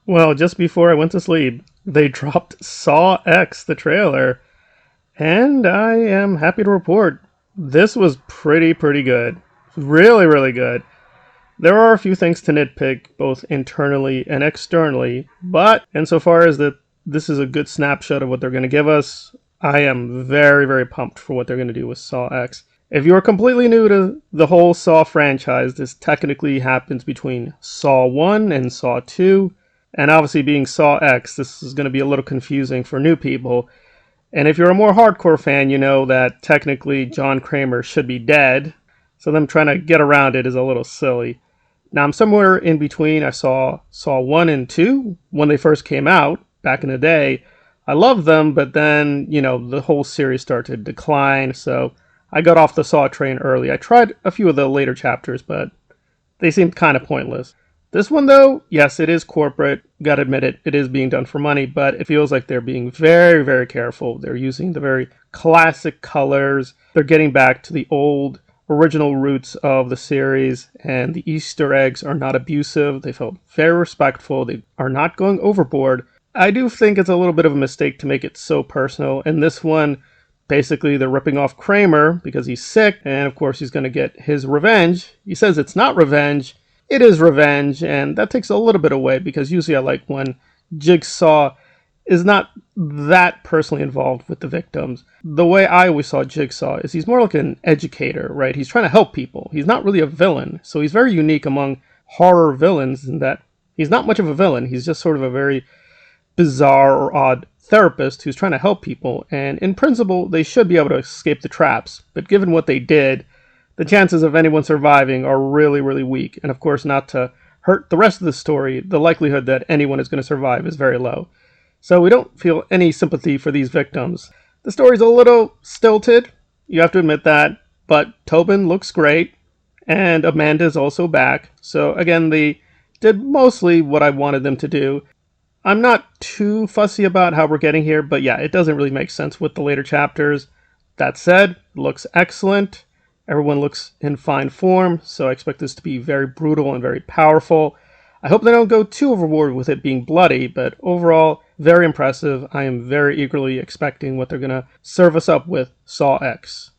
Well, just before I went to sleep, they dropped Saw X, the trailer, and I am happy to report this was pretty good. Really, really good. There are a few things to nitpick, both internally and externally, but insofar as that this is a good snapshot of what they're going to give us, I am very pumped for what they're going to do with Saw X. If you are completely new to the whole Saw franchise, this technically happens between Saw 1 and Saw 2, and obviously being Saw X, this is going to be a little confusing for new people. And if you're a more hardcore fan, you know that technically John Kramer should be dead, so them trying to get around it is a little silly. Now I'm somewhere in between. I saw 1 and 2 when they first came out back in the day. I loved them, but then, the whole series started to decline, so I got off the Saw train early. I tried a few of the later chapters, but they seemed kind of pointless. This one, though, yes, it is corporate. Gotta admit it, it is being done for money, but it feels like they're being very careful. They're using the very classic colors. They're getting back to the old original roots of the series, and the Easter eggs are not abusive. They felt very respectful. They are not going overboard. I do think it's a little bit of a mistake to make it so personal. In this one, basically they're ripping off Kramer because he's sick, and of course he's going to get his revenge. He says it's not revenge. It is revenge, and that takes a little bit away because usually I like when Jigsaw is not that personally involved with the victims. The way I always saw Jigsaw is he's more like an educator, right? He's trying to help people. He's not really a villain. So he's very unique among horror villains in that he's not much of a villain. He's just sort of a very bizarre or odd therapist who's trying to help people. And in principle, they should be able to escape the traps. But given what they did, the chances of anyone surviving are really weak. And of course, not to hurt the rest of the story, the likelihood that anyone is going to survive is very low. So we don't feel any sympathy for these victims. The story's a little stilted, you have to admit that, but Tobin looks great, and Amanda's also back. So again, they did mostly what I wanted them to do. I'm not too fussy about how we're getting here, but yeah, it doesn't really make sense with the later chapters. That said, it looks excellent. Everyone looks in fine form, so I expect this to be very brutal and very powerful. I hope they don't go too overboard with it being bloody, but overall, very impressive. I am very eagerly expecting what they're going to serve us up with Saw X.